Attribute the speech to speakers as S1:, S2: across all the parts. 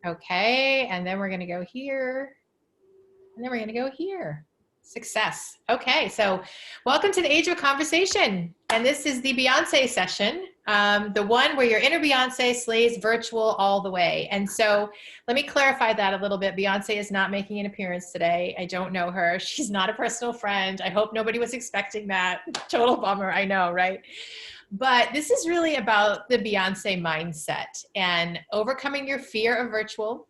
S1: Okay, and then we're going to go here, and then we're going to go here. Success. Okay, so welcome to the Age of Conversation. And this is the Beyonce session, the one where your inner Beyonce slays virtual all the way. And so let me clarify that a little bit. Beyonce is not making an appearance today. I don't know her. She's not a personal friend. I hope nobody was expecting that. Total bummer, I know, right? But this is really about the Beyonce mindset and overcoming your fear of virtual,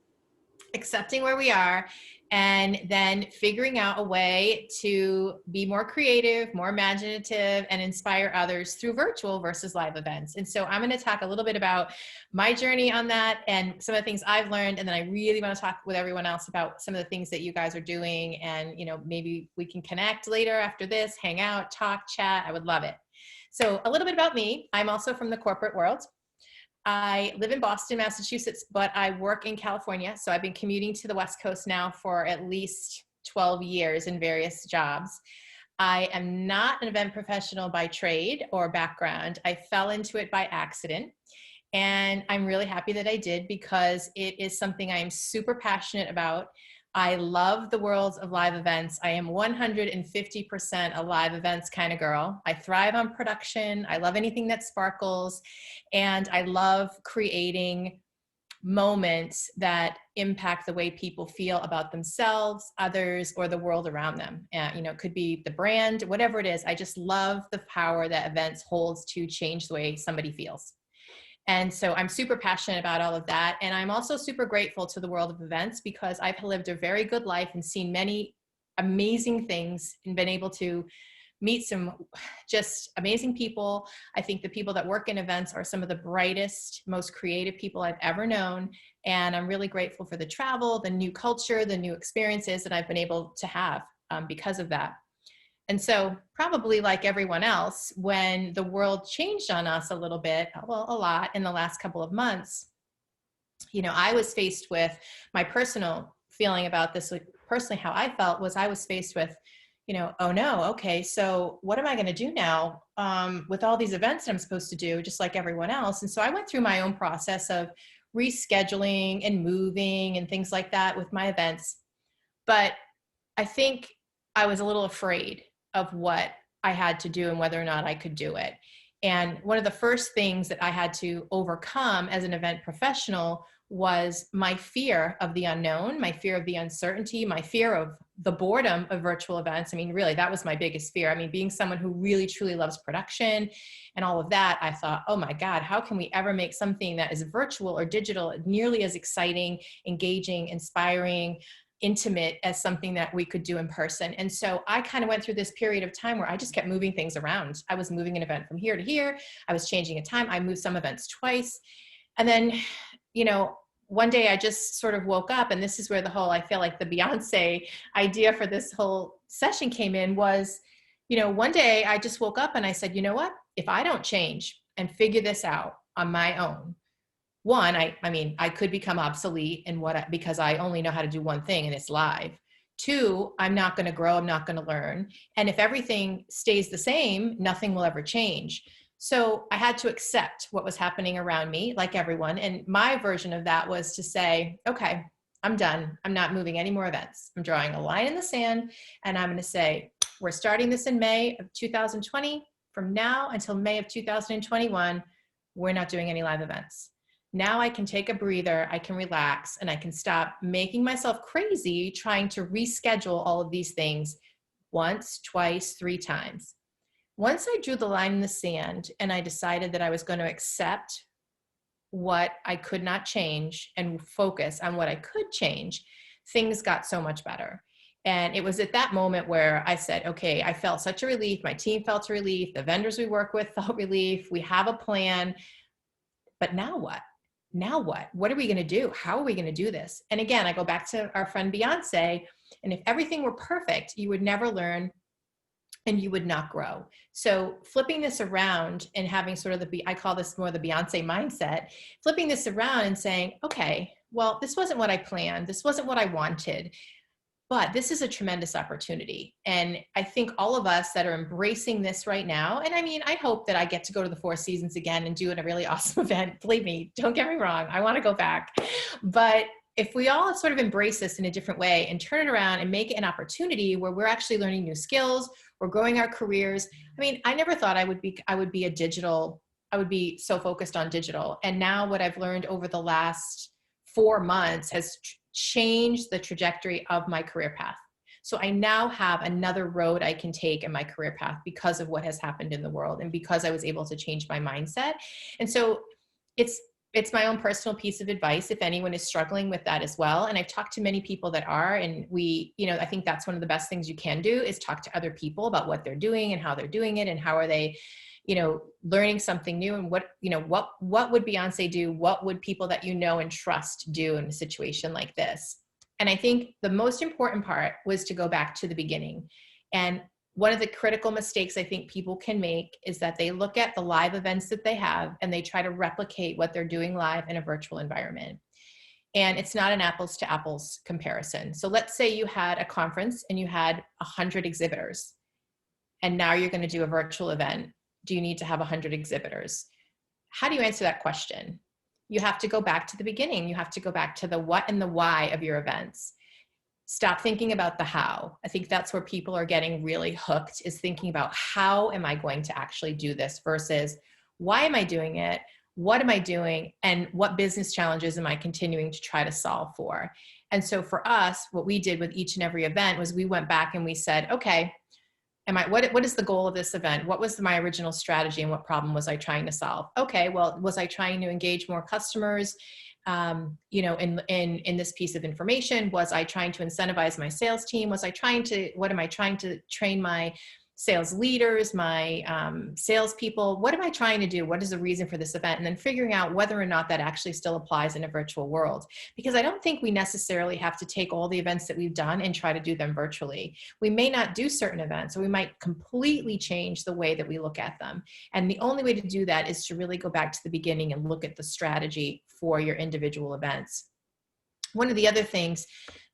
S1: accepting where we are, and then figuring out a way to be more creative, more imaginative, and inspire others through virtual versus live events. And so I'm going to talk a little bit about my journey on that and some of the things I've learned. And then I really want to talk with everyone else about some of the things that you guys are doing. And, maybe we can connect later after this, hang out, talk, chat. I would love it. So a little bit about me. I'm also from the corporate world. I live in Boston, Massachusetts, but I work in California. So I've been commuting to the West Coast now for at least 12 years in various jobs. I am not an event professional by trade or background. I fell into it by accident. And I'm really happy that I did because it is something I am super passionate about. I love the world of live events. I am 150% a live events kind of girl. I thrive on production. I love anything that sparkles. And I love creating moments that impact the way people feel about themselves, others, or the world around them. It could be the brand, whatever it is. I just love the power that events holds to change the way somebody feels. And so I'm super passionate about all of that. And I'm also super grateful to the world of events because I've lived a very good life and seen many amazing things and been able to meet some just amazing people. I think the people that work in events are some of the brightest, most creative people I've ever known. And I'm really grateful for the travel, the new culture, the new experiences that I've been able to have because of that. And so probably like everyone else, when the world changed on us a little bit, well, a lot in the last couple of months, I was faced with my personal feeling about this. Like personally, how I felt was I was faced with, oh no, okay, so what am I going to do now with all these events that I'm supposed to do, just like everyone else? And so I went through my own process of rescheduling and moving and things like that with my events. But I think I was a little afraid of what I had to do and whether or not I could do it. And one of the first things that I had to overcome as an event professional was my fear of the unknown, my fear of the uncertainty, my fear of the boredom of virtual events. I mean, really, that was my biggest fear. I mean, being someone who really, truly loves production and all of that, I thought, oh my God, how can we ever make something that is virtual or digital nearly as exciting, engaging, inspiring, intimate as something that we could do in person? And so I kind of went through this period of time where I just kept moving things around. I was moving an event from here to here. I was changing a time. I moved some events twice. And then, one day I just sort of woke up, and this is where I feel like the Beyonce idea for this whole session came in was, one day I just woke up and I said, you know what, if I don't change and figure this out on my own, one, I could become obsolete because I only know how to do one thing and it's live. Two, I'm not going to grow. I'm not going to learn. And if everything stays the same, nothing will ever change. So I had to accept what was happening around me, like everyone. And my version of that was to say, okay, I'm done. I'm not moving any more events. I'm drawing a line in the sand, and I'm going to say, we're starting this in May of 2020. From now until May of 2021, we're not doing any live events. Now I can take a breather, I can relax, and I can stop making myself crazy trying to reschedule all of these things once, twice, 3 times. Once I drew the line in the sand and I decided that I was going to accept what I could not change and focus on what I could change, things got so much better. And it was at that moment where I said, okay, I felt such a relief. My team felt a relief. The vendors we work with felt relief. We have a plan. But now what? Now what? What are we going to do? How are we going to do this? And again, I go back to our friend Beyonce. And if everything were perfect, you would never learn and you would not grow. So flipping this around and having sort of I call this more the Beyonce mindset, flipping this around and saying, okay, well, this wasn't what I planned. This wasn't what I wanted, but this is a tremendous opportunity. And I think all of us that are embracing this right now, and I mean, I hope that I get to go to the Four Seasons again and do a really awesome event. Believe me, don't get me wrong. I want to go back, but if we all sort of embrace this in a different way and turn it around and make it an opportunity where we're actually learning new skills, we're growing our careers. I mean, I never thought I would be I would be so focused on digital. And now what I've learned over the last 4 months has changed the trajectory of my career path. So I now have another road I can take in my career path because of what has happened in the world and because I was able to change my mindset. And so it's my own personal piece of advice if anyone is struggling with that as well. And I've talked to many people that are, and I think that's one of the best things you can do is talk to other people about what they're doing and how they're doing it and how are they, learning something new, and what would Beyonce do? What would people that you know and trust do in a situation like this? And I think the most important part was to go back to the beginning. And one of the critical mistakes I think people can make is that they look at the live events that they have and they try to replicate what they're doing live in a virtual environment. And it's not an apples to apples comparison. So let's say you had a conference and you had 100 exhibitors, and now you're going to do a virtual event. Do you need to have 100 exhibitors? How do you answer that question? You have to go back to the beginning. You have to go back to the what and the why of your events. Stop thinking about the how. I think that's where people are getting really hooked, is thinking about how am I going to actually do this versus why am I doing it? What am I doing? And what business challenges am I continuing to try to solve for? And so for us, what we did with each and every event was we went back and we said, okay, what is the goal of this event? What was my original strategy and what problem was I trying to solve? Okay, well, was I trying to engage more customers, in this piece of information? Was I trying to incentivize my sales team? What am I trying to train my sales leaders, my salespeople? What am I trying to do? What is the reason for this event? And then figuring out whether or not that actually still applies in a virtual world. Because I don't think we necessarily have to take all the events that we've done and try to do them virtually. We may not do certain events, or we might completely change the way that we look at them. And the only way to do that is to really go back to the beginning and look at the strategy for your individual events. One of the other things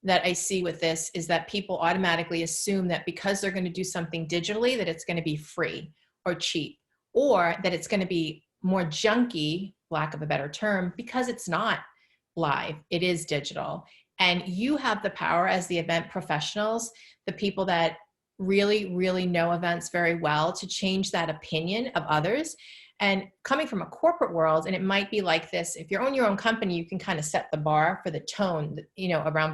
S1: that I see with this is that people automatically assume that because they're going to do something digitally, that it's going to be free or cheap, or that it's going to be more junky, lack of a better term, because it's not live, it is digital. And you have the power as the event professionals, the people that really, really know events very well, to change that opinion of others. And coming from a corporate world, and it might be like this, if you own your own company, you can kind of set the bar for the tone, around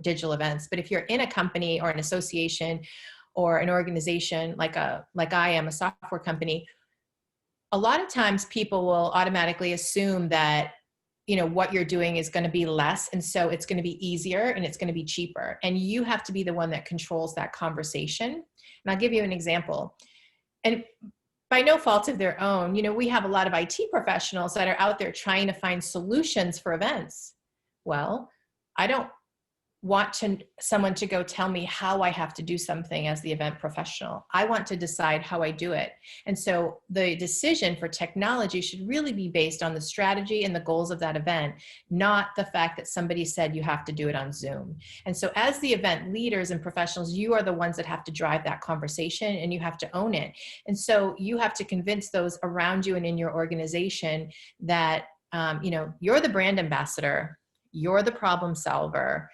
S1: digital events. But if you're in a company or an association or an organization like I am, a software company, a lot of times people will automatically assume that, what you're doing is going to be less. And so it's going to be easier and it's going to be cheaper. And you have to be the one that controls that conversation. And I'll give you an example. And by no fault of their own, we have a lot of IT professionals that are out there trying to find solutions for events. Well, I don't want someone to go tell me how I have to do something as the event professional. I want to decide how I do it. And so the decision for technology should really be based on the strategy and the goals of that event, not the fact that somebody said you have to do it on Zoom. And so as the event leaders and professionals, you are the ones that have to drive that conversation and you have to own it. And so you have to convince those around you and in your organization that, you're the brand ambassador, you're the problem solver,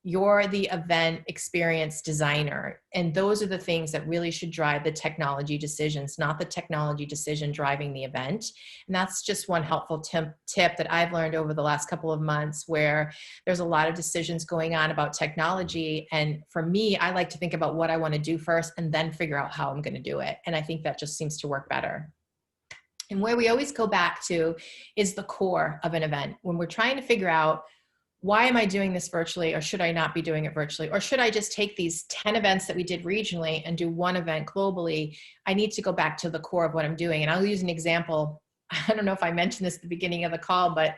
S1: you're the event experience designer. And those are the things that really should drive the technology decisions, not the technology decision driving the event. And that's just one helpful tip that I've learned over the last couple of months, where there's a lot of decisions going on about technology. And for me, I like to think about what I want to do first and then figure out how I'm going to do it. And I think that just seems to work better. And where we always go back to is the core of an event. When we're trying to figure out, why am I doing this virtually, or should I not be doing it virtually? Or should I just take these 10 events that we did regionally and do one event globally? I need to go back to the core of what I'm doing. And I'll use an example. I don't know if I mentioned this at the beginning of the call, but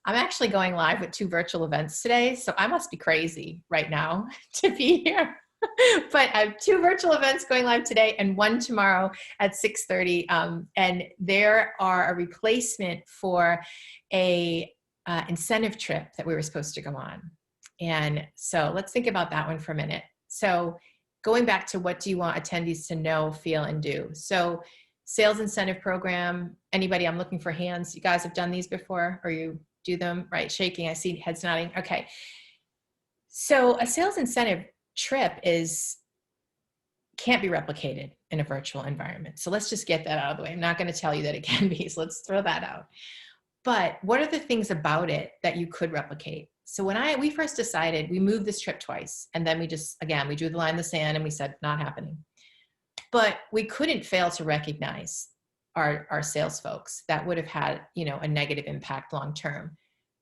S1: I'm actually going live with 2 virtual events today. So I must be crazy right now to be here. But I have 2 virtual events going live today and 1 tomorrow at 6:30. And there are a replacement for a incentive trip that we were supposed to go on. And so let's think about that one for a minute. So going back to, what do you want attendees to know, feel, and do? So sales incentive program, anybody? I'm looking for hands. You guys have done these before, or you do them? Right, shaking. I see heads nodding. Okay. So a sales incentive trip can't be replicated in a virtual environment. So let's just get that out of the way. I'm not going to tell you that it can be, so let's throw that out. But what are the things about it that you could replicate? So when we first decided, we moved this trip twice, and then we drew the line in the sand and we said, not happening. But we couldn't fail to recognize our sales folks. That would have had, a negative impact long-term.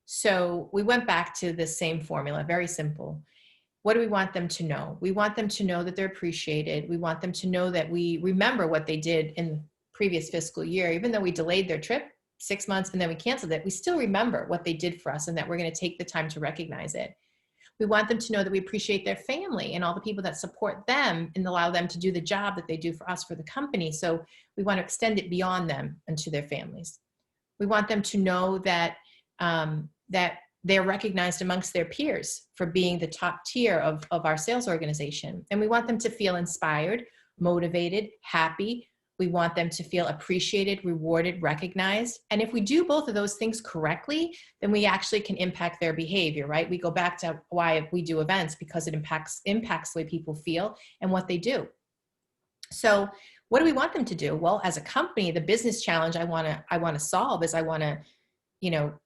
S1: So we went back to the same formula, very simple. What do we want them to know? We want them to know that they're appreciated. We want them to know that we remember what they did in the previous fiscal year. Even though we delayed their trip 6 months and then we canceled it, we still remember what they did for us and that we're going to take the time to recognize it. We want them to know that we appreciate their family and all the people that support them and allow them to do the job that they do for us, for the company. So we want to extend it beyond them and to their families. We want them to know that that they're recognized amongst their peers for being the top tier of our sales organization. And we want them to feel inspired, motivated, happy. We want them to feel appreciated, rewarded, recognized. And if we do both of those things correctly, then we actually can impact their behavior, right? We go back to why we do events, because it impacts the way people feel and what they do. So what do we want them to do? Well, as a company, the business challenge I want to solve is I want to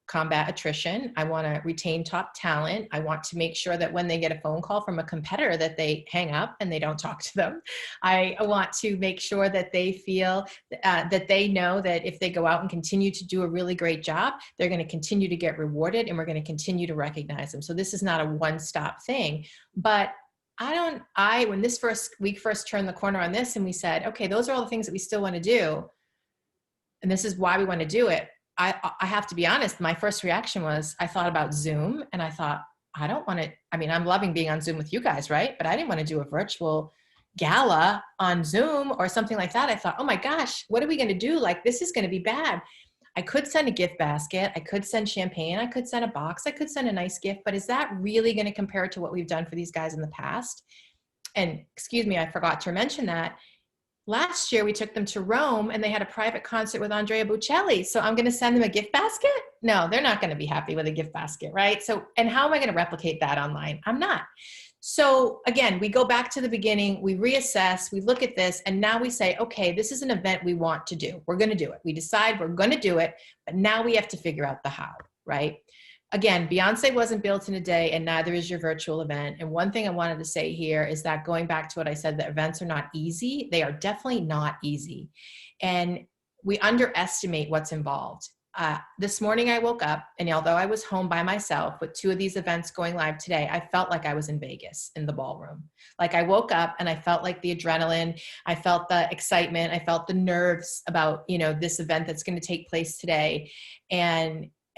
S1: combat attrition. I want to retain top talent. I want to make sure that when they get a phone call from a competitor that they hang up and they don't talk to them. I want to make sure that they feel that they know that if they go out and continue to do a really great job, they're going to continue to get rewarded and we're going to continue to recognize them. So this is not a one-stop thing, but when we first turned the corner on this and we said, okay, those are all the things that we still want to do. And this is why we want to do it. I have to be honest, my first reaction was I thought about Zoom and I thought, I don't want to, I'm loving being on Zoom with you guys, right? But I didn't want to do a virtual gala on Zoom or something like that. I thought, oh my gosh, what are we going to do? Like, this is going to be bad. I could send a gift basket. I could send champagne. I could send a box. I could send a nice gift, but is that really going to compare to what we've done for these guys in the past? And excuse me, I forgot to mention that. Last year, we took them to Rome and they had a private concert with Andrea Bocelli. So I'm going to send them a gift basket? No, they're not going to be happy with a gift basket, right? So, and how am I going to replicate that online? I'm not. So again, we go back to the beginning, we reassess, we look at this, and now we say, okay, this is an event we want to do. We're going to do it. We decide we're going to do it, but now we have to figure out the how, right? Again, Beyonce wasn't built in a day and neither is your virtual event. And one thing I wanted to say here is that going back to what I said, the events are not easy. They are definitely not easy. And we underestimate what's involved. This morning I woke up and although I was home by myself with 2 of these events going live today, I felt like I was in Vegas in the ballroom. Like I woke up and I felt like the adrenaline, I felt the excitement, I felt the nerves about, this event that's going to take place today.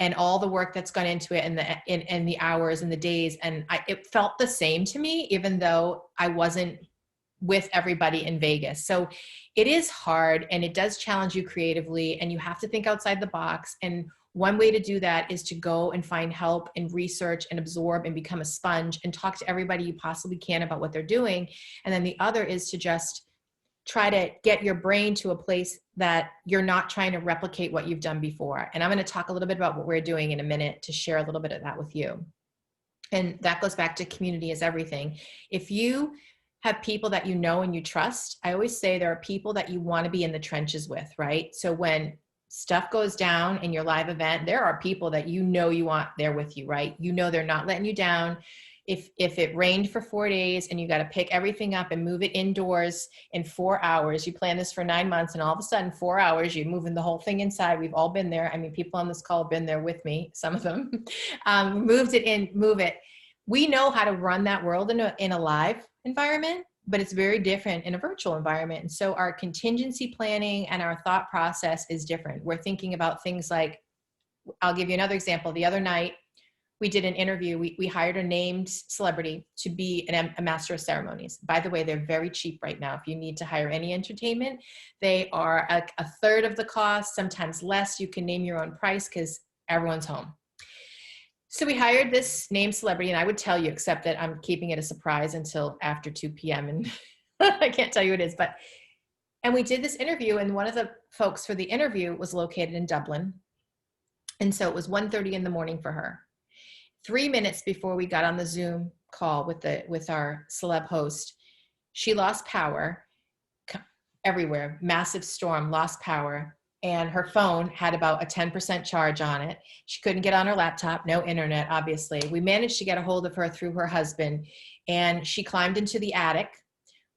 S1: And all the work that's gone into it and the hours and the days. And it felt the same to me, even though I wasn't with everybody in Vegas. So it is hard and it does challenge you creatively and you have to think outside the box. And one way to do that is to go and find help and research and absorb and become a sponge and talk to everybody you possibly can about what they're doing. And then the other is to just try to get your brain to a place that you're not trying to replicate what you've done before. And I'm going to talk a little bit about what we're doing in a minute to share a little bit of that with you. And that goes back to community is everything. If you have people that you know and you trust, I always say there are people that you want to be in the trenches with, right? So when stuff goes down in your live event, there are people that you want there with you, right? They're not letting you down. If it rained for 4 days and you got to pick everything up and move it indoors in 4 hours, you plan this for 9 months and all of a sudden 4 hours, you're moving the whole thing inside. We've all been there. People on this call have been there with me, some of them, move it. We know how to run that world in a live environment, but it's very different in a virtual environment. And so our contingency planning and our thought process is different. We're thinking about things like, I'll give you another example. The other night, we did an interview. We hired a named celebrity to be a master of ceremonies. By the way, they're very cheap right now. If you need to hire any entertainment, they are a third of the cost, sometimes less. You can name your own price because everyone's home. So we hired this named celebrity, and I would tell you, except that I'm keeping it a surprise until after 2 p.m. and I can't tell you who it is. And we did this interview, and one of the folks for the interview was located in Dublin. And so it was 1:30 in the morning for her. 3 minutes before we got on the Zoom call with our celeb host, she lost power everywhere. Massive storm, lost power. And her phone had about a 10% charge on it. She couldn't get on her laptop, no internet, obviously. We managed to get a hold of her through her husband, and she climbed into the attic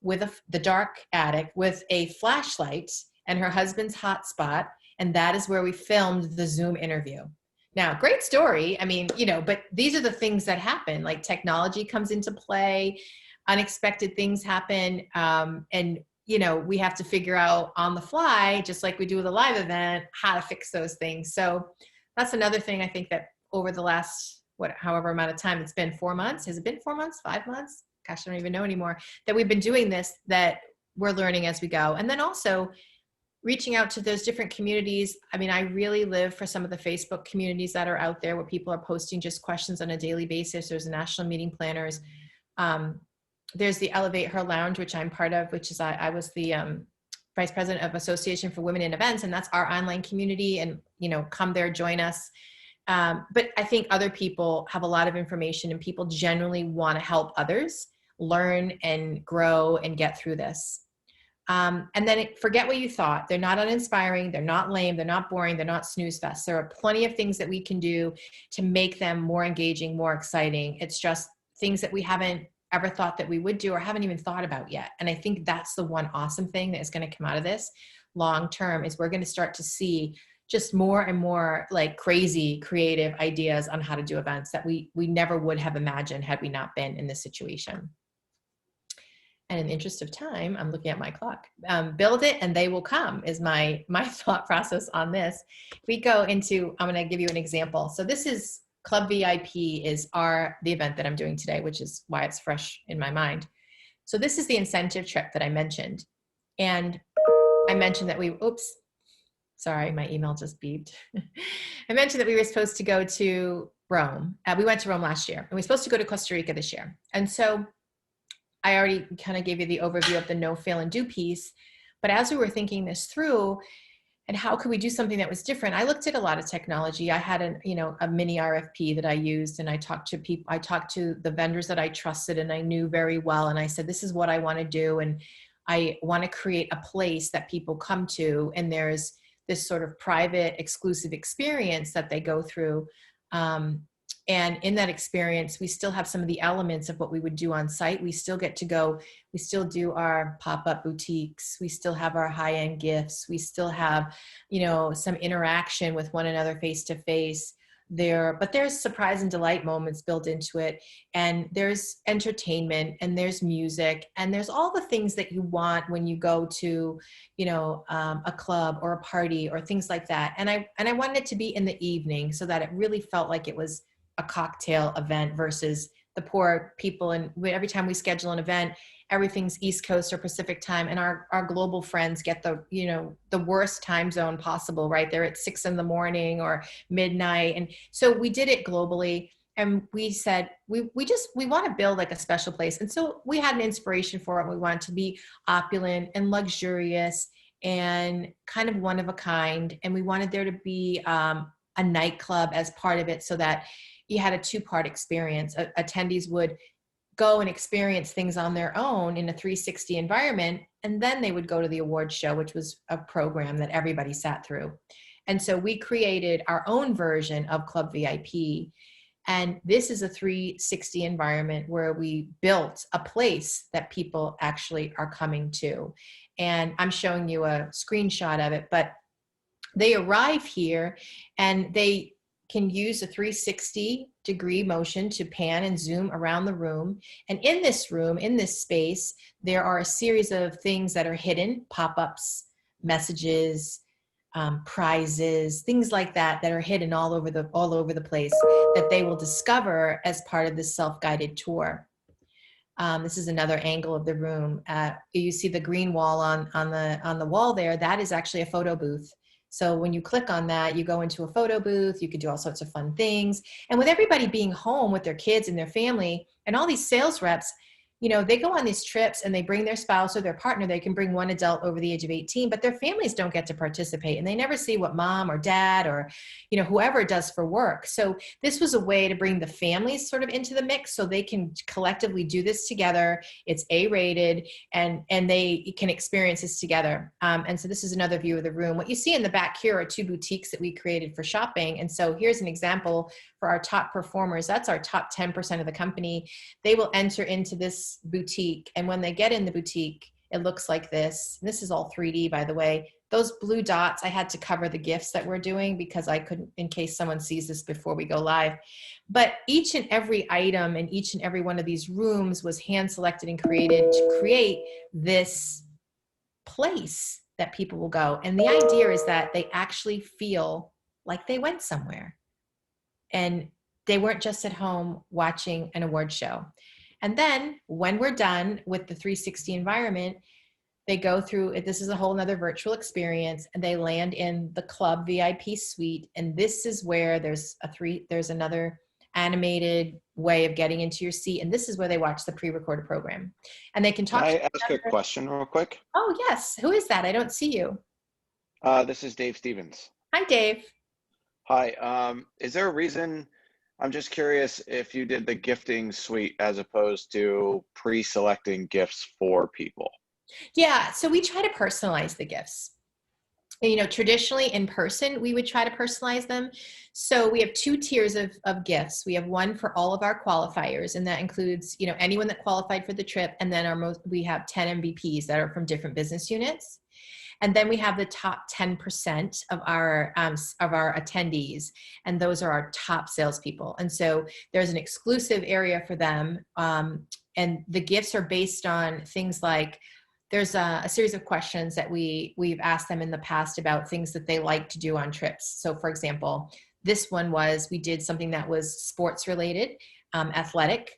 S1: the dark attic with a flashlight and her husband's hotspot. And that is where we filmed the Zoom interview. Now, great story. I mean, but these are the things that happen. Like, technology comes into play, unexpected things happen. And we have to figure out on the fly, just like we do with a live event, how to fix those things. So that's another thing I think that over the last, however amount of time, it's been 4 months. Has it been 4 months, 5 months? Gosh, I don't even know anymore, that we've been doing this, that we're learning as we go. And then also reaching out to those different communities. I mean, I really live for some of the Facebook communities that are out there where people are posting just questions on a daily basis. There's the National Meeting Planners. There's the Elevate Her Lounge, which I'm part of, which is I was the Vice President of Association for Women in Events, and that's our online community. And, come there, join us. But I think other people have a lot of information, and people generally want to help others learn and grow and get through this. And then forget what you thought. They're not uninspiring. They're not lame. They're not boring. They're not snooze fest. There are plenty of things that we can do to make them more engaging, more exciting. It's just things that we haven't ever thought that we would do or haven't even thought about yet. And I think that's the one awesome thing that is going to come out of this long term, is we're going to start to see just more and more like crazy creative ideas on how to do events that we never would have imagined had we not been in this situation. And in the interest of time, I'm looking at my clock. Build it and they will come is my thought process on this. We go into, I'm going to give you an example. So this is Club VIP is the event that I'm doing today, which is why it's fresh in my mind. So this is the incentive trip that I mentioned. And I mentioned that sorry, my email just beeped. I mentioned that we were supposed to go to Rome. We went to Rome last year, and we were supposed to go to Costa Rica this year. And so I already kind of gave you the overview of the no, fail, and do piece. But as we were thinking this through, and how could we do something that was different, I looked at a lot of technology. I had a mini RFP that I used, and I talked to people. I talked to the vendors that I trusted and I knew very well. And I said, this is what I want to do. And I want to create a place that people come to, and there's this sort of private, exclusive experience that they go through. And in that experience, we still have some of the elements of what we would do on site. We still get to go, we still do our pop-up boutiques. We still have our high-end gifts. We still have, some interaction with one another face-to-face there, but there's surprise and delight moments built into it. And there's entertainment, and there's music, and there's all the things that you want when you go to, a club or a party or things like that. And I wanted it to be in the evening so that it really felt like it was a cocktail event versus the poor people. And every time we schedule an event, everything's East Coast or Pacific time. And our global friends get the worst time zone possible, right? They're at 6 a.m. or midnight. And so we did it globally. And we said, we want to build like a special place. And so we had an inspiration for it. We wanted to be opulent and luxurious and kind of one of a kind. And we wanted there to be a nightclub as part of it, so that you had a 2-part experience. Attendees would go and experience things on their own in a 360 environment, and then they would go to the award show, which was a program that everybody sat through. And so we created our own version of Club VIP. And this is a 360 environment where we built a place that people actually are coming to. And I'm showing you a screenshot of it, but they arrive here and they can use a 360-degree motion to pan and zoom around the room. And in this room, in this space, there are a series of things that are hidden, pop-ups, messages, prizes, things like that are hidden all over the place that they will discover as part of this self-guided tour. This is another angle of the room. You see the green wall on the wall there. That is actually a photo booth. So when you click on that, you go into a photo booth. You can do all sorts of fun things. And with everybody being home with their kids and their family, and all these sales reps, they go on these trips and they bring their spouse or their partner. They can bring one adult over the age of 18, but their families don't get to participate, and they never see what mom or dad or, whoever does for work. So this was a way to bring the families sort of into the mix so they can collectively do this together. It's A-rated, and they can experience this together. And so this is another view of the room. What you see in the back here are 2 boutiques that we created for shopping. And so here's an example for our top performers. That's our top 10% of the company. They will enter into this boutique, and when they get in the boutique, it looks like this. And this is all 3D, by the way. Those blue dots, I had to cover the gifts that we're doing because I couldn't, in case someone sees this before we go live. But each and every item in each and every one of these rooms was hand selected and created to create this place that people will go. And the idea is that they actually feel like they went somewhere and they weren't just at home watching an award show. And then when we're done with the 360 environment, they go through, this is a whole nother virtual experience, and they land in the club VIP suite. And this is where there's another animated way of getting into your seat. And this is where they watch the pre-recorded program. And they can talk.
S2: Can I ask a question real quick?
S1: Oh, yes. Who is that? I don't see you.
S2: This is Dave Stevens.
S1: Hi, Dave.
S2: Hi. Is there a reason, I'm just curious if you did the gifting suite as opposed to pre-selecting gifts for people?
S1: Yeah, so we try to personalize the gifts. Traditionally in person, we would try to personalize them. So we have 2 tiers of gifts. We have one for all of our qualifiers, and that includes, anyone that qualified for the trip. And then we have 10 MVPs that are from different business units. And then we have the top 10% of our attendees, and those are our top salespeople. And so there's an exclusive area for them, and the gifts are based on things like, there's a series of questions that we've asked them in the past about things that they like to do on trips. So for example, this one was, we did something that was sports related, athletic,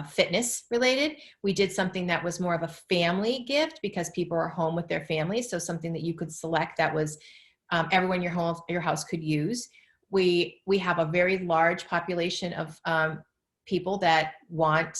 S1: fitness related. We did something that was more of a family gift because people are home with their families. So something that you could select that was everyone in your house could use. We have a very large population of people that want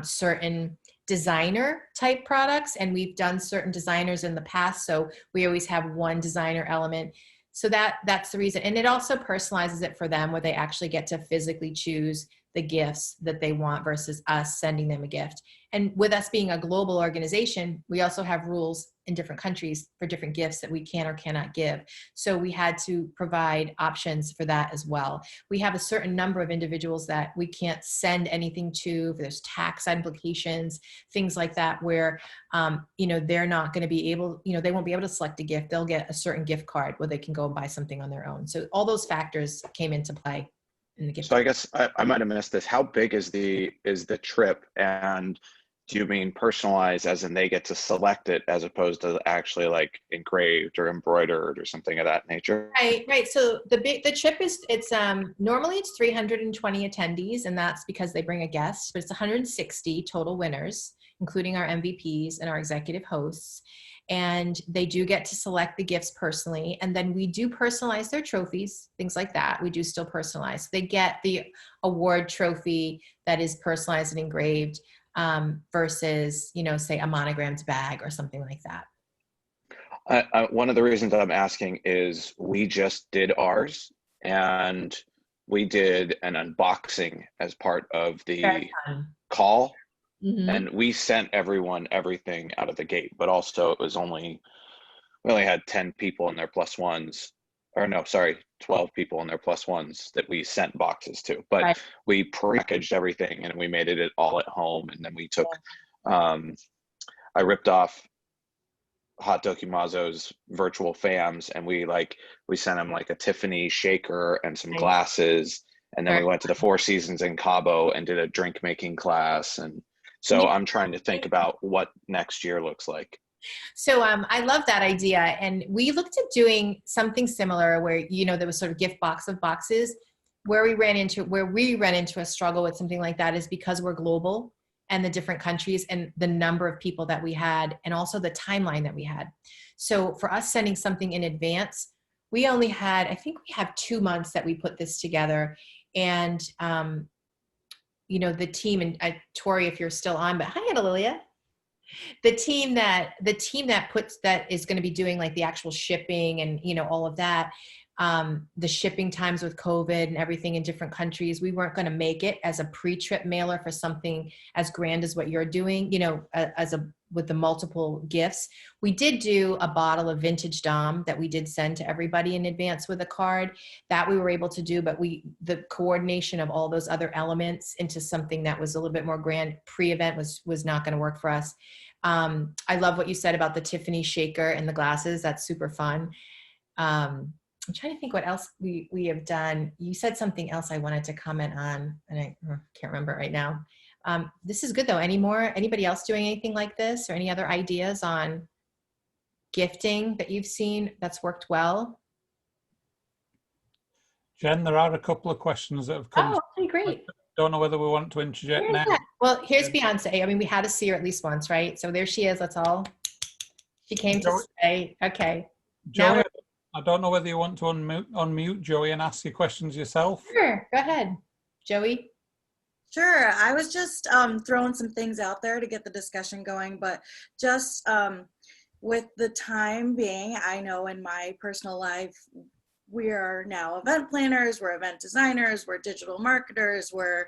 S1: certain designer type products, and we've done certain designers in the past, so we always have one designer element. So that's the reason. And it also personalizes it for them, where they actually get to physically choose the gifts that they want versus us sending them a gift. And with us being a global organization, we also have rules in different countries for different gifts that we can or cannot give. So we had to provide options for that as well. We have a certain number of individuals that we can't send anything to. There's tax implications, things like that, where, they're not going to be able, they won't be able to select a gift. They'll get a certain gift card where they can go and buy something on their own. So all those factors came into play in the gift.
S2: So I guess I might have missed this. How big is the trip? And do you mean personalized as in they get to select it as opposed to actually like engraved or embroidered or something of that nature?
S1: Right. So the trip it's normally it's 320 attendees, and that's because they bring a guest, but it's 160 total winners, including our MVPs and our executive hosts. And they do get to select the gifts personally. And then we do personalize their trophies, things like that. We do still personalize. They get the award trophy that is personalized and engraved versus, say, a monogrammed bag or something like that.
S2: One of the reasons I'm asking is we just did ours, and we did an unboxing as part of the call. Mm-hmm. And we sent everyone everything out of the gate, but also we only had 10 people in their plus ones, 12 people in their plus ones that we sent boxes to, but right. We packaged everything and we made it all at home. And then we took, I ripped off Haute Dokimazo's virtual fams, and we sent them like a Tiffany shaker and some glasses. And then we went to the Four Seasons in Cabo and did a drink making class. And so I'm trying to think about what next year looks like.
S1: So I love that idea. And we looked at doing something similar where, there was sort of gift box of boxes. Where we ran into a struggle with something like that is because we're global, and the different countries and the number of people that we had, and also the timeline that we had. So for us sending something in advance, we have 2 months that we put this together. And the team, and Tori, if you're still on, but hi, Anna Lilia. The team that is going to be doing like the actual shipping and, all of that, the shipping times with COVID and everything in different countries, we weren't going to make it as a pre-trip mailer for something as grand as what you're doing, with the multiple gifts. We did do a bottle of vintage Dom that we did send to everybody in advance with a card that we were able to do, but the coordination of all those other elements into something that was a little bit more grand pre-event was not going to work for us. I love what you said about the Tiffany shaker and the glasses. That's super fun. I'm trying to think what else we have done. You said something else I wanted to comment on, and I can't remember right now. This is good though. Anybody else doing anything like this, or any other ideas on gifting that you've seen that's worked well?
S3: Jen, there are a couple of questions that have come.
S1: Oh, okay, great.
S3: I don't know whether we want to interject now.
S1: Well, here's Beyonce. I mean, we had to see her at least once, right? So there she is. She came to say, okay.
S3: Joey, I don't know whether you want to unmute Joey and ask your questions yourself.
S1: Sure, go ahead, Joey.
S4: Sure. I was just throwing some things out there to get the discussion going, but just with the time being, I know in my personal life, we are now event planners, we're event designers, we're digital marketers, we're,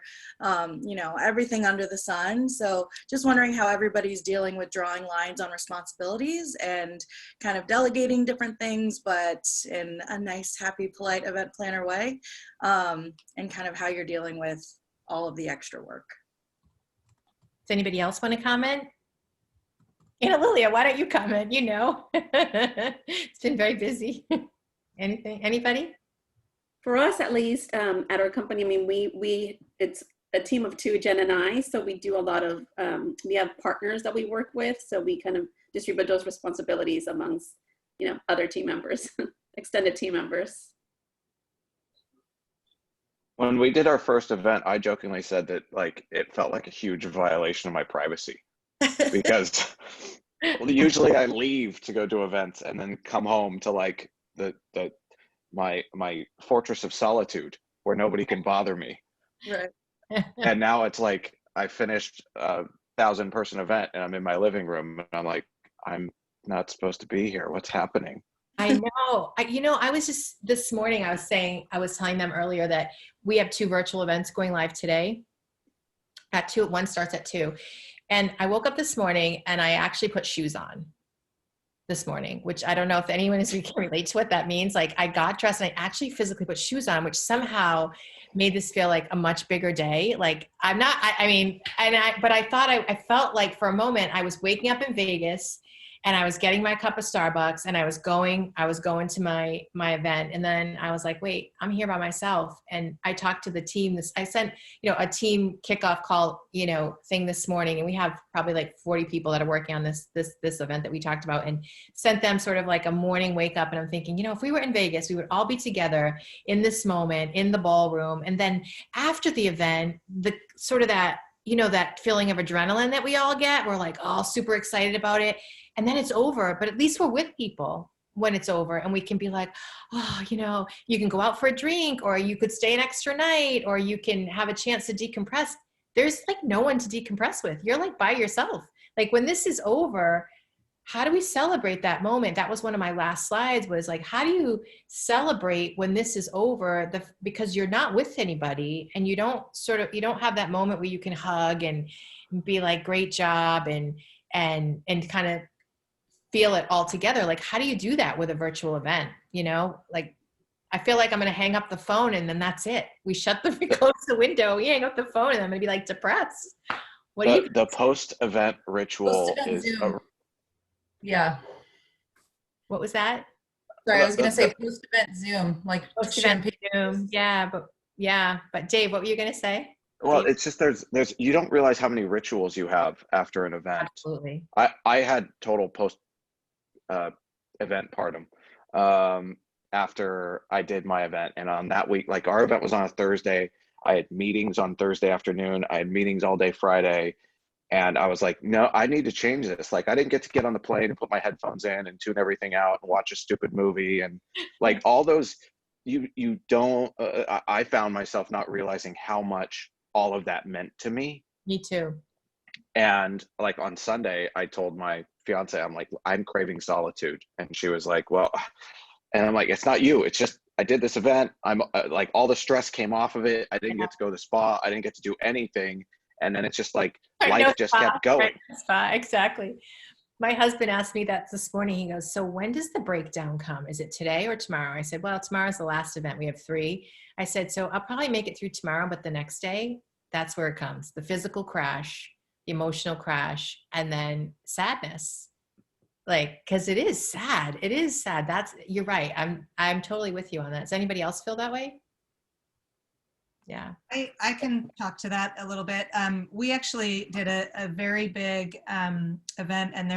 S4: everything under the sun. So just wondering how everybody's dealing with drawing lines on responsibilities and kind of delegating different things, but in a nice, happy, polite event planner way, and kind of how you're dealing with all of the extra work.
S1: Does anybody else want to comment? Anna Lilia, why don't you comment? It's been very busy. Anybody?
S5: For us, at least, at our company, I mean, it's a team of two, Jen and I, so we do a lot of, we have partners that we work with, so we kind of distribute those responsibilities amongst, other team members, extended team members.
S2: When we did our first event, I jokingly said that it felt like a huge violation of my privacy because usually I leave to go do events and then come home to my fortress of solitude where nobody can bother me.
S4: Right.
S2: And now it's like I finished a 1,000-person event and I'm in my living room and I'm like, I'm not supposed to be here. What's happening?
S1: I know. I was just this morning, I was telling them earlier that we have 2 virtual events going live today at 2. One starts at 2. And I woke up this morning and I actually put shoes on this morning, which I don't know if anyone can relate to what that means. Like I got dressed and I actually physically put shoes on, which somehow made this feel like a much bigger day. Like I'm not, but I felt like for a moment I was waking up in Vegas and I was getting my cup of Starbucks and I was going to my event. And then I was like, wait, I'm here by myself. And I talked to the team. I sent, a team kickoff call, thing this morning. And we have probably like 40 people that are working on this event that we talked about, and sent them sort of like a morning wake up. And I'm thinking, if we were in Vegas, we would all be together in this moment in the ballroom. And then after the event, the sort of that, that feeling of adrenaline that we all get, we're like all super excited about it. And then it's over, but at least we're with people when it's over, and we can be like, oh, you can go out for a drink, or you could stay an extra night, or you can have a chance to decompress. There's like no one to decompress with. You're like by yourself. Like when this is over, how do we celebrate that moment? That was one of my last slides, was like, how do you celebrate when this is over? Because you're not with anybody, and you don't have that moment where you can hug and be like, great job, and kind of feel it all together. Like, how do you do that with a virtual event? Like, I feel like I'm going to hang up the phone and then that's it. We close the window, we hang up the phone, and I'm going to be like depressed.
S2: The post-event ritual is
S6: yeah.
S1: What was that?
S6: Sorry, I was going to say post-event Zoom, like
S1: post-event Zoom. Yeah, but Dave, what were you going to say?
S2: Well, it's just there's you don't realize how many rituals you have after an event.
S1: Absolutely.
S2: I had total post event partum after I did my event, and on that week, like our event was on a Thursday. I had meetings on Thursday afternoon. I had meetings all day Friday, and I was like, no, I need to change this. Like I didn't get to get on the plane and put my headphones in and tune everything out and watch a stupid movie and like all those. You don't. I found myself not realizing how much all of that meant to me.
S1: Me too.
S2: And like on Sunday, I told my fiance, I'm like, I'm craving solitude. And she was like, well, and I'm like, it's not you. It's just, I did this event. I'm like, all the stress came off of it. I didn't get to go to the spa. I didn't get to do anything. And then it's just like, life just kept going.
S1: Right, spa, exactly. My husband asked me that this morning. He goes, so when does the breakdown come? Is it today or tomorrow? I said, well, tomorrow's the last event. We have 3. I said, so I'll probably make it through tomorrow, but the next day, that's where it comes. The physical crash, the emotional crash, and then sadness. Like, cause it is sad. It is sad. You're right. I'm totally with you on that. Does anybody else feel that way? Yeah.
S7: I can talk to that a little bit. We actually did a very big event, and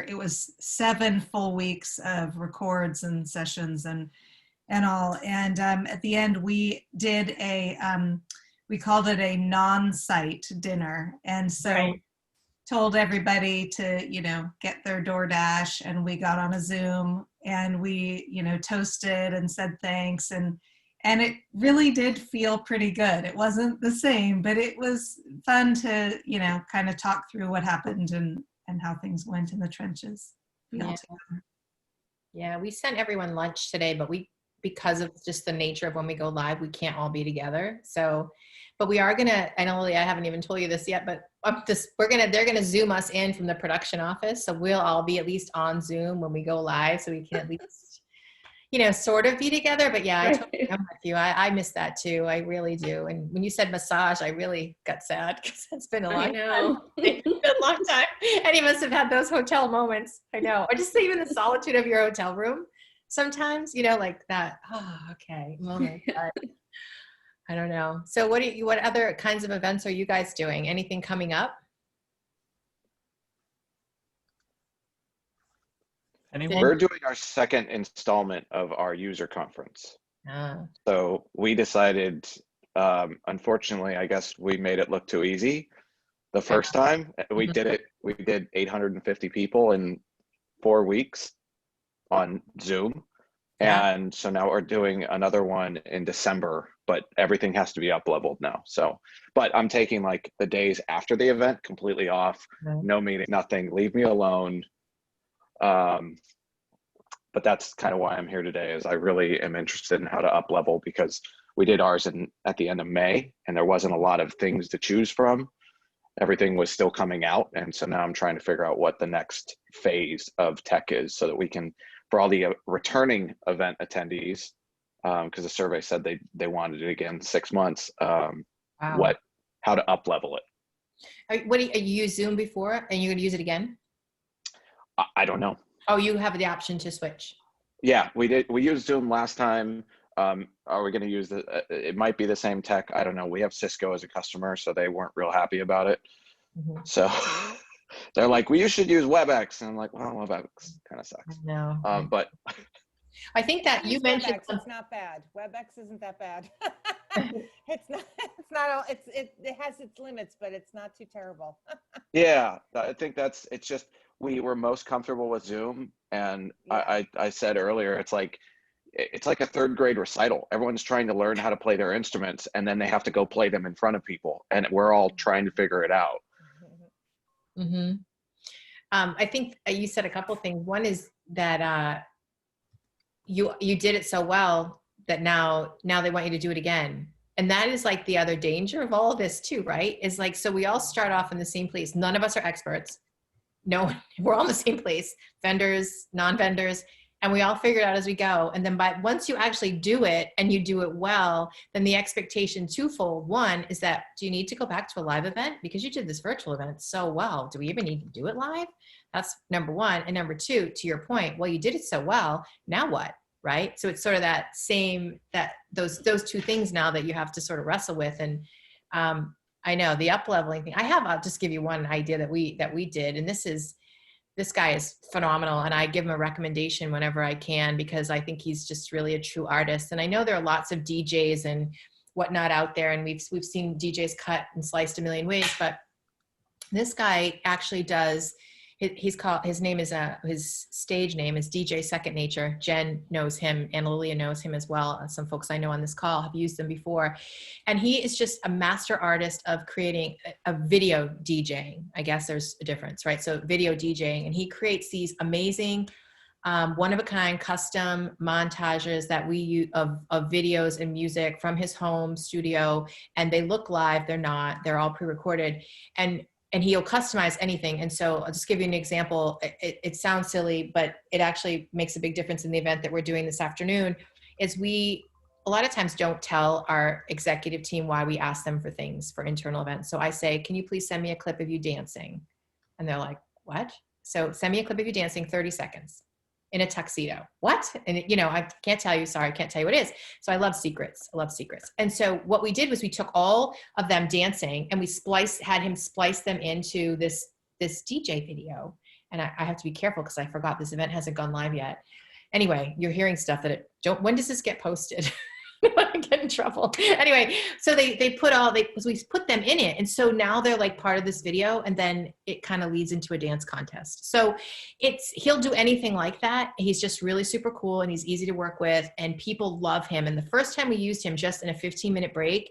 S7: it was 7 full weeks of records and sessions and all. And at the end, we did we called it a non-site dinner. And so
S1: Right.
S7: told everybody to, get their DoorDash, and we got on a Zoom, and we, toasted and said thanks. And it really did feel pretty good. It wasn't the same, but it was fun to, kind of talk through what happened and how things went in the trenches.
S1: Yeah, we sent everyone lunch today, but because of just the nature of when we go live, we can't all be together. So, but we are gonna, I know I haven't even told you this yet, but they're gonna Zoom us in from the production office. So we'll all be at least on Zoom when we go live, so we can at least, sort of be together. But yeah, I totally am with you. I miss that too. I really do. And when you said massage, I really got sad because it's been a long time. It's been a long time. And you must have had those hotel moments. I know. Or just even the solitude of your hotel room sometimes, like that, oh, okay, moment. I don't know. So what other kinds of events are you guys doing? Anything coming up?
S3: Anyone?
S2: We're doing our second installment of our user conference. So we decided, unfortunately, I guess we made it look too easy the first time. We did it. We did 850 people in 4 weeks on Zoom. And so now we're doing another one in December, but everything has to be up leveled now. So, but I'm taking like the days after the event completely off, no meeting, nothing, leave me alone. But that's kind of why I'm here today, is I really am interested in how to up level, because we did ours at the end of May, and there wasn't a lot of things to choose from. Everything was still coming out. And so now I'm trying to figure out what the next phase of tech is, so that we can, for all the returning event attendees, because the survey said they wanted it again 6 months, how to up level it.
S1: You used Zoom before and you're going to use it again?
S2: I don't know.
S1: Oh, you have the option to switch.
S2: Yeah, we did. We used Zoom last time. Are we going to use it might be the same tech. I don't know. We have Cisco as a customer, so they weren't real happy about it. So they're like, well, you should use WebEx. And I'm like, well, WebEx kind of sucks.
S1: No.
S2: But
S1: I think that you mentioned
S8: WebEx, it's not bad. WebEx isn't that bad. It has its limits, but it's not too terrible.
S2: Yeah, I think it's just, we were most comfortable with Zoom. And I said earlier, it's like a third grade recital. Everyone's trying to learn how to play their instruments, and then they have to go play them in front of people. And we're all trying to figure it out.
S1: I think you said a couple things. One is that you did it so well that now they want you to do it again. And that is like the other danger of all of this too, right? Is like, so we all start off in the same place. None of us are experts. No, we're all in the same place, vendors, non-vendors, and we all figure it out as we go. And then once you actually do it and you do it well, then the expectation twofold. One is that, do you need to go back to a live event? Because you did this virtual event so well. Do we even need to do it live? That's number one. And number two, to your point, well, you did it so well, now what? Right? So it's sort of that same, those two things now that you have to sort of wrestle with. And I know the up leveling thing. I'll just give you one idea that we did. And this guy is phenomenal. And I give him a recommendation whenever I can, because I think he's just really a true artist. And I know there are lots of DJs and whatnot out there, and we've seen DJs cut and sliced a million ways, but this guy actually does, his name is his stage name is DJ Second Nature. Jen knows him, and Lilia knows him as well. Some folks I know on this call have used them before, and he is just a master artist of creating a video DJing. I guess there's a difference, right? So video DJing, and he creates these amazing one-of-a-kind custom montages that we use of videos and music from his home studio, and they look live. They're all pre-recorded, and he'll customize anything. And so I'll just give you an example. It sounds silly, but it actually makes a big difference in the event that we're doing this afternoon. Is we a lot of times don't tell our executive team why we ask them for things for internal events. So I say, can you please send me a clip of you dancing? And they're like, what? So send me a clip of you dancing, 30 seconds. In a tuxedo. What? And I can't tell you, sorry, I can't tell you what it is. So I love secrets. And so what we did was we took all of them dancing and we had him splice them into this DJ video. And I have to be careful because I forgot this event hasn't gone live yet. Anyway, you're hearing stuff that when does this get posted? I get in trouble. Anyway, so we put them in it. And so now they're like part of this video, and then it kind of leads into a dance contest. So he'll do anything like that. He's just really super cool and he's easy to work with, and people love him. And the first time we used him just in a 15-minute break,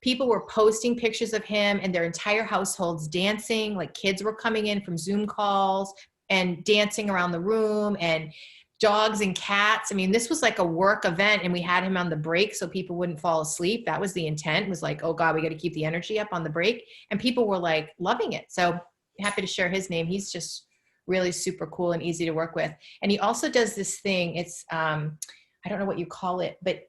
S1: people were posting pictures of him and their entire households dancing, like kids were coming in from Zoom calls and dancing around the room, and dogs and cats. I mean, this was like a work event, and we had him on the break so people wouldn't fall asleep. That was the intent. It was like, oh God, we got to keep the energy up on the break. And people were like loving it. So happy to share his name. He's just really super cool and easy to work with. And he also does this thing. It's, I don't know what you call it, but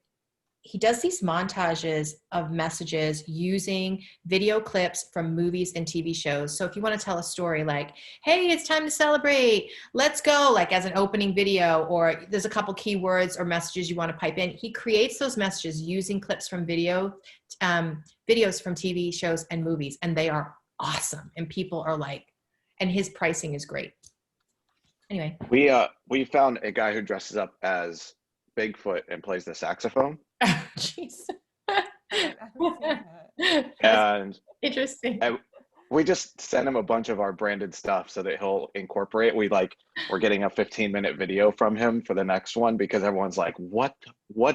S1: he does these montages of messages using video clips from movies and TV shows. So if you want to tell a story like, hey, it's time to celebrate, let's go, like as an opening video, or there's a couple keywords or messages you want to pipe in, he creates those messages using clips from videos from TV shows and movies. And they are awesome. And people are like, and his pricing is great. Anyway.
S2: We found a guy who dresses up as Bigfoot and plays the saxophone.
S1: Jeez.
S2: And
S1: interesting.
S2: And we just sent him a bunch of our branded stuff so that he'll incorporate. We're getting a 15-minute video from him for the next one because everyone's like, what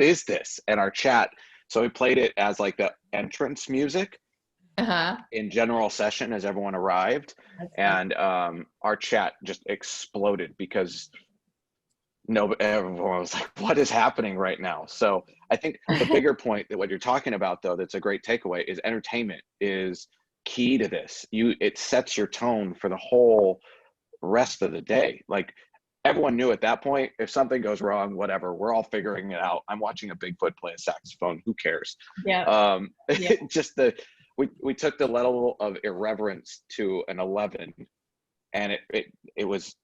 S2: is this? And our chat, so we played it as like the entrance music in general session as everyone arrived. And our chat just exploded because everyone was like, what is happening right now? So I think the bigger point that what you're talking about, though, that's a great takeaway, is entertainment is key to this. It sets your tone for the whole rest of the day. Like everyone knew at that point, if something goes wrong, whatever, we're all figuring it out. I'm watching a Bigfoot play a saxophone. Who cares?
S1: Yeah.
S2: Just we took the level of irreverence to an 11, and it was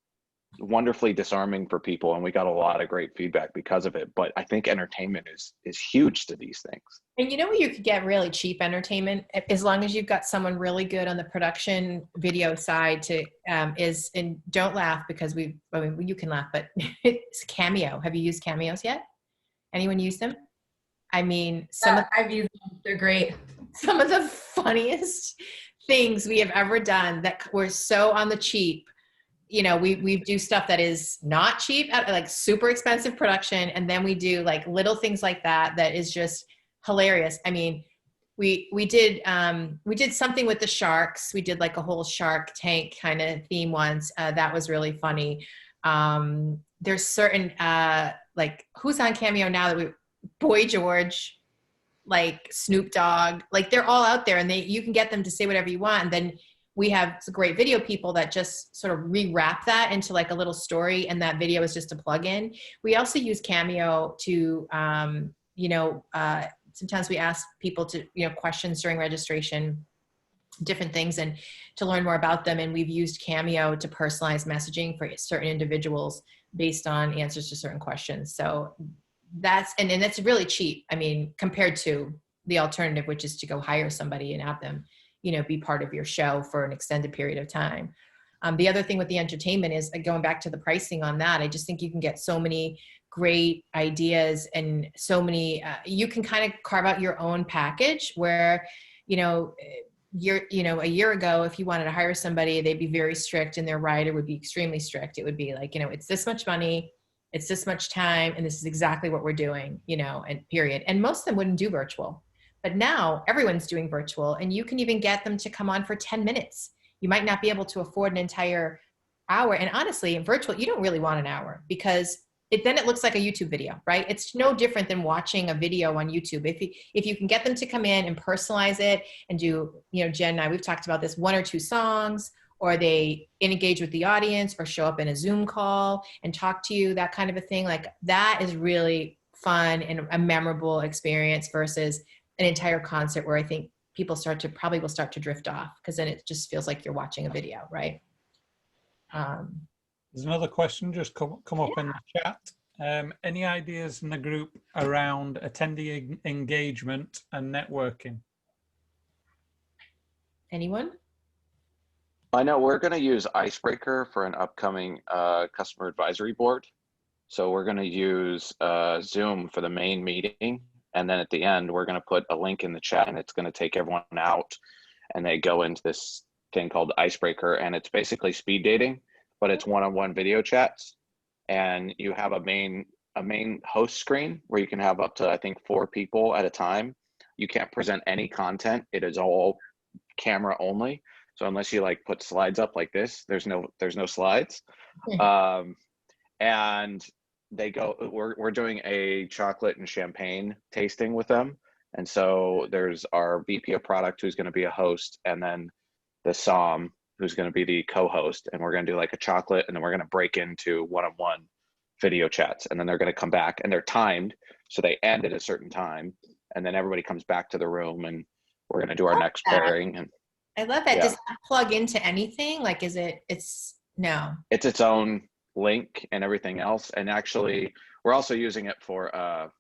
S2: wonderfully disarming for people, and we got a lot of great feedback because of it. But I think entertainment is huge to these things.
S1: And you know where you could get really cheap entertainment, as long as you've got someone really good on the production video side to and don't laugh because you can laugh, but it's Cameo. Have you used Cameos yet? Anyone use them? I mean,
S6: I've used them. They're great.
S1: Some of the funniest things we have ever done that were so on the cheap. We do stuff that is not cheap, like super expensive production. And then we do like little things like that is just hilarious. I mean, we did something with the sharks. We did like a whole Shark Tank kind of theme once. That was really funny. There's certain, like who's on Cameo now that Boy George, like Snoop Dogg, like they're all out there, and you can get them to say whatever you want. And then we have some great video people that just sort of rewrap that into like a little story, and that video is just a plug-in. We also use Cameo to, sometimes we ask people to, questions during registration, different things, and to learn more about them. And we've used Cameo to personalize messaging for certain individuals based on answers to certain questions. So that's really cheap. I mean, compared to the alternative, which is to go hire somebody and have them be part of your show for an extended period of time. The other thing with the entertainment is going back to the pricing on that. I just think you can get so many great ideas, and so many, you can kind of carve out your own package where, a year ago, if you wanted to hire somebody, they'd be very strict and their rider would be extremely strict. It would be like, it's this much money, it's this much time, and this is exactly what we're doing, and period. And most of them wouldn't do virtual. But now everyone's doing virtual, and you can even get them to come on for 10 minutes. You might not be able to afford an entire hour. And honestly, in virtual, you don't really want an hour because then it looks like a YouTube video, right? It's no different than watching a video on YouTube. If you can get them to come in and personalize it and do, Jen and I, we've talked about this, 1 or 2 songs, or they engage with the audience or show up in a Zoom call and talk to you, that kind of a thing. Like that is really fun and a memorable experience versus an entire concert where I think people probably will start to drift off because then it just feels like you're watching a video, right?
S3: There's another question just come up in the chat. Any ideas in the group around attendee engagement and networking?
S1: Anyone?
S2: I know we're going to use Icebreaker for an upcoming customer advisory board. So we're going to use Zoom for the main meeting. And then at the end, we're going to put a link in the chat and it's going to take everyone out and they go into this thing called Icebreaker. And it's basically speed dating, but it's one-on-one video chats. And you have a main host screen where you can have up to, I think, 4 people at a time. You can't present any content. It is all camera only. So unless you like put slides up like this, there's no slides. And we're doing a chocolate and champagne tasting with them. And so there's our VP of product who's going to be a host, and then the SOM who's going to be the co-host. And we're going to do like a chocolate, and then we're going to break into one-on-one video chats. And then they're going to come back, and they're timed. So they end at a certain time, and then everybody comes back to the room, and we're going to do our next pairing. And
S1: I love that.
S2: Yeah.
S1: Does that plug into anything? Like, no.
S2: It's its own link and everything else. And actually, we're also using it for an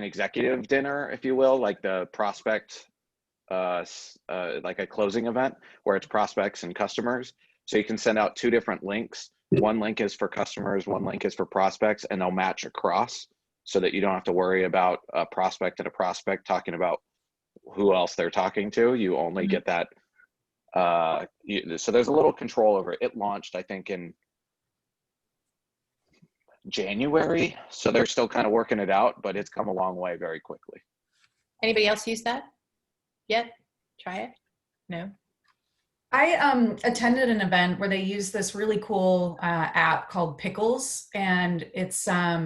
S2: executive dinner, if you will, like the prospect, like a closing event where it's prospects and customers. So you can send out 2 different links. One link is for customers, one link is for prospects, and they'll match across so that you don't have to worry about a prospect and a prospect talking about who else they're talking to. You only get that. So there's a little control over it. It launched, I think, in January. So they're still kind of working it out, but it's come a long way very quickly.
S1: Anybody else use that yet? Try it? No?
S6: I attended an event where they use this really cool app called Pickles, and it's I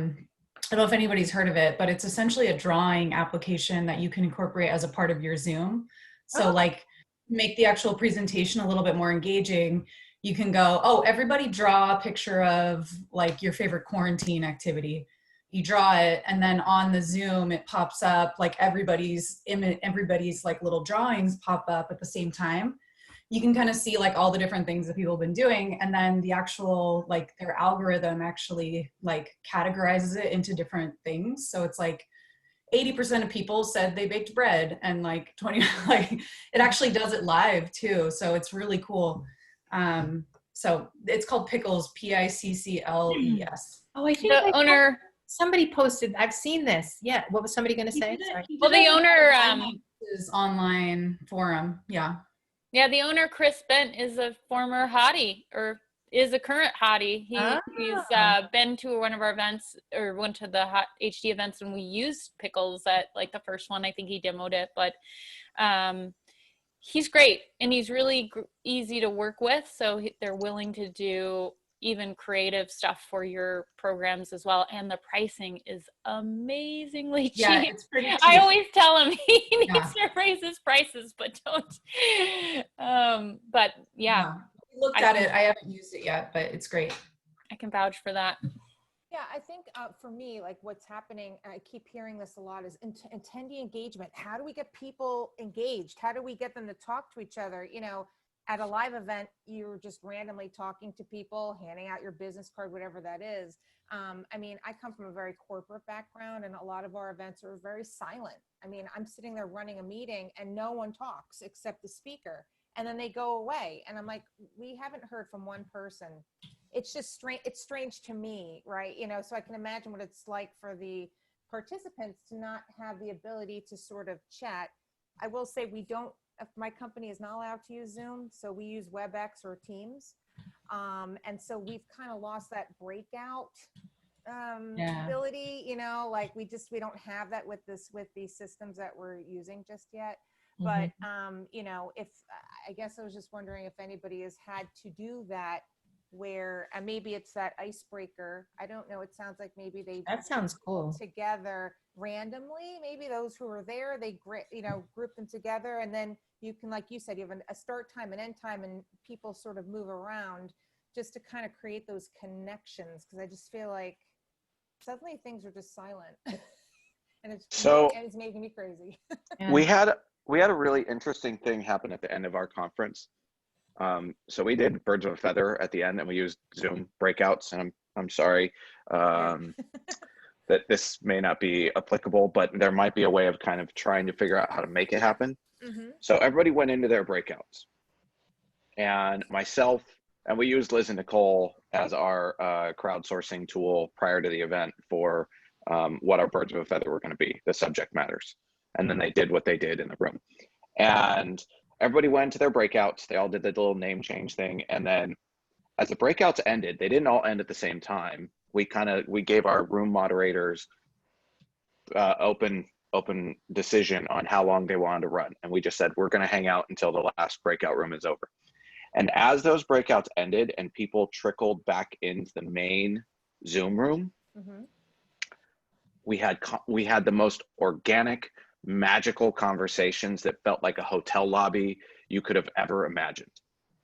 S6: don't know if anybody's heard of it, but it's essentially a drawing application that you can incorporate as a part of your Zoom. So like make the actual presentation a little bit more engaging. You can go, oh, everybody draw a picture of like your favorite quarantine activity. You draw it, and then on the Zoom, it pops up like everybody's like little drawings pop up at the same time. You can kind of see like all the different things that people have been doing, and then the actual like their algorithm actually like categorizes it into different things. So it's like 80% of people said they baked bread, and like 20 like it actually does it live too. So it's really cool. So it's called Pickles, Piccles.
S1: Oh, I think
S9: The owner,
S1: somebody posted. I've seen this. Yeah. What was somebody going to say? Sorry.
S9: well, the owner,
S6: is online forum. Yeah.
S9: yeah, the owner, Chris Bent, is a former hottie, or is a current hottie. He's been to one of our events, or went to the Hot HD events, and we used Pickles at like the first one. I think he demoed it, but he's great, and he's really easy to work with. So they're willing to do even creative stuff for your programs as well. And the pricing is amazingly cheap.
S6: Yeah, it's pretty cheap.
S9: I always tell him he needs to raise his prices, but don't. But yeah.
S6: I looked at it. I haven't used it yet, but it's great.
S9: I can vouch for that.
S8: Yeah, I think for me, like what's happening, and I keep hearing this a lot, is attendee engagement. How do we get people engaged? How do we get them to talk to each other? You know, at a live event, you're just randomly talking to people, handing out your business card, whatever that is. I mean, I come from a very corporate background, and a lot of our events are very silent. I mean, I'm sitting there running a meeting and no one talks except the speaker. And then they go away. And I'm like, we haven't heard from one person. It's just strange. It's strange to me, right? You know, so I can imagine what it's like for the participants to not have the ability to sort of chat. I will say we don't my company is not allowed to use Zoom, so we use WebEx or Teams. And so we've kind of lost that breakout ability, you know, like we don't have that with these systems that we're using just yet. But, you know, I guess I was just wondering if anybody has had to do that where, and maybe it's that icebreaker. I don't know. It sounds like maybe
S1: That sounds cool.
S8: Together randomly, maybe those who are there, they group them together, and then you can, like you said, you have a start time and end time, and people sort of move around just to kind of create those connections. Because I just feel like suddenly things are just silent, and it's making me crazy.
S1: Yeah.
S2: We had a really interesting thing happen at the end of our conference. So we did birds of a feather at the end, and we used Zoom breakouts. And I'm sorry that this may not be applicable, but there might be a way of kind of trying to figure out how to make it happen. So everybody went into their breakouts, and myself, and we used Liz and Nicole as our crowdsourcing tool prior to the event for what our birds of a feather were going to be, the subject matters. And then they did what they did in the room. And everybody went to their breakouts. They all did the little name change thing. And then as the breakouts ended, they didn't all end at the same time. We gave our room moderators open decision on how long they wanted to run. And we just said, we're going to hang out until the last breakout room is over. And as those breakouts ended and people trickled back into the main Zoom room, we had the most organic, magical conversations that felt like a hotel lobby you could have ever imagined.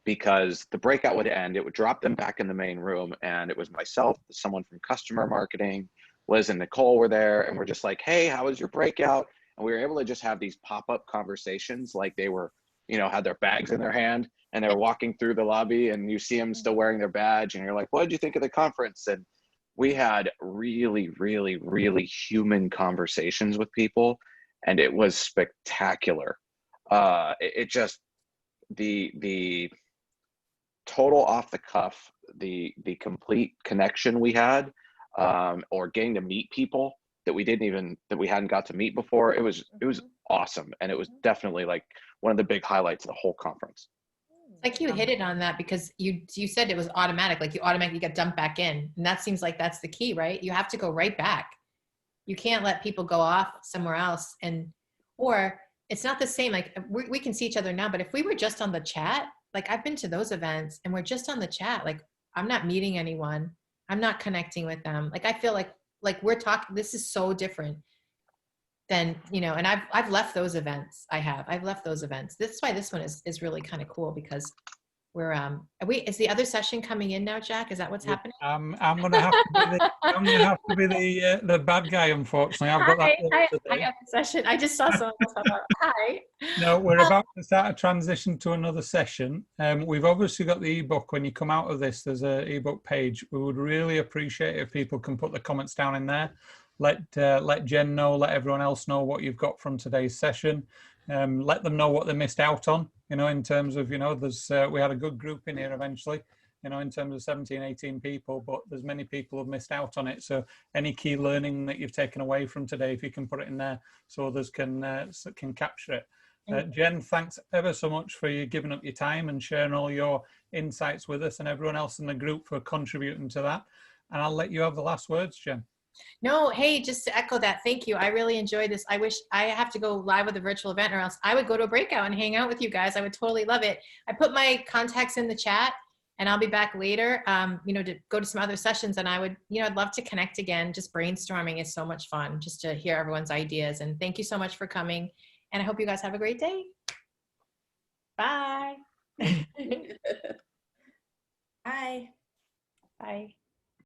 S2: Because the breakout would end, it would drop them back in the main room, and it was myself, someone from customer marketing, Liz and Nicole were there, and we're just like, hey, how was your breakout? And we were able to just have these pop-up conversations like they were, you know, had their bags in their hand and they were walking through the lobby, and you see them still wearing their badge, and you're like, what did you think of the conference? And we had really, really, really human conversations with people, and it was spectacular. It just, the total off the cuff, the complete connection we had, or getting to meet people that we hadn't got to meet before. It was awesome. And it was definitely like one of the big highlights of the whole conference.
S1: Like you hit it on that, because you said it was automatic, like you automatically get dumped back in. And that seems like that's the key, right? You have to go right back. You can't let people go off somewhere else. Or it's not the same. Like we can see each other now, but if we were just on the chat, like I've been to those events and we're just on the chat, like I'm not meeting anyone. I'm not connecting with them. Like I feel like we're talking, this is so different than, you know, and I've left those events. I've left those events. This is why this one is really kind of cool, because we're is the other session coming in now, Jack? Is that what's happening?
S3: I'm gonna have to be the bad guy, unfortunately. I've got that.
S1: I got the session. I just saw someone else. I thought, hi.
S3: No, we're about to start a transition to another session. We've obviously got the ebook. When you come out of this, there's an ebook page. We would really appreciate if people can put the comments down in there. Let Jen know, let everyone else know what you've got from today's session. Let them know what they missed out on, you know, in terms of, you know, there's we had a good group in here eventually, you know, in terms of 17, 18 people, but there's many people who've missed out on it. So any key learning that you've taken away from today, if you can put it in there so others can capture it. Jen, thanks ever so much for you giving up your time and sharing all your insights with us, and everyone else in the group for contributing to that. And I'll let you have the last words, Jen.
S1: No, hey, just to echo that, thank you. I really enjoyed this. I wish I have to go live with a virtual event, or else I would go to a breakout and hang out with you guys. I would totally love it. I put my contacts in the chat, and I'll be back later, you know, to go to some other sessions. And I would, you know, I'd love to connect again. Just brainstorming is so much fun, just to hear everyone's ideas. And thank you so much for coming. And I hope you guys have a great day. Bye.
S6: Bye.
S1: Bye.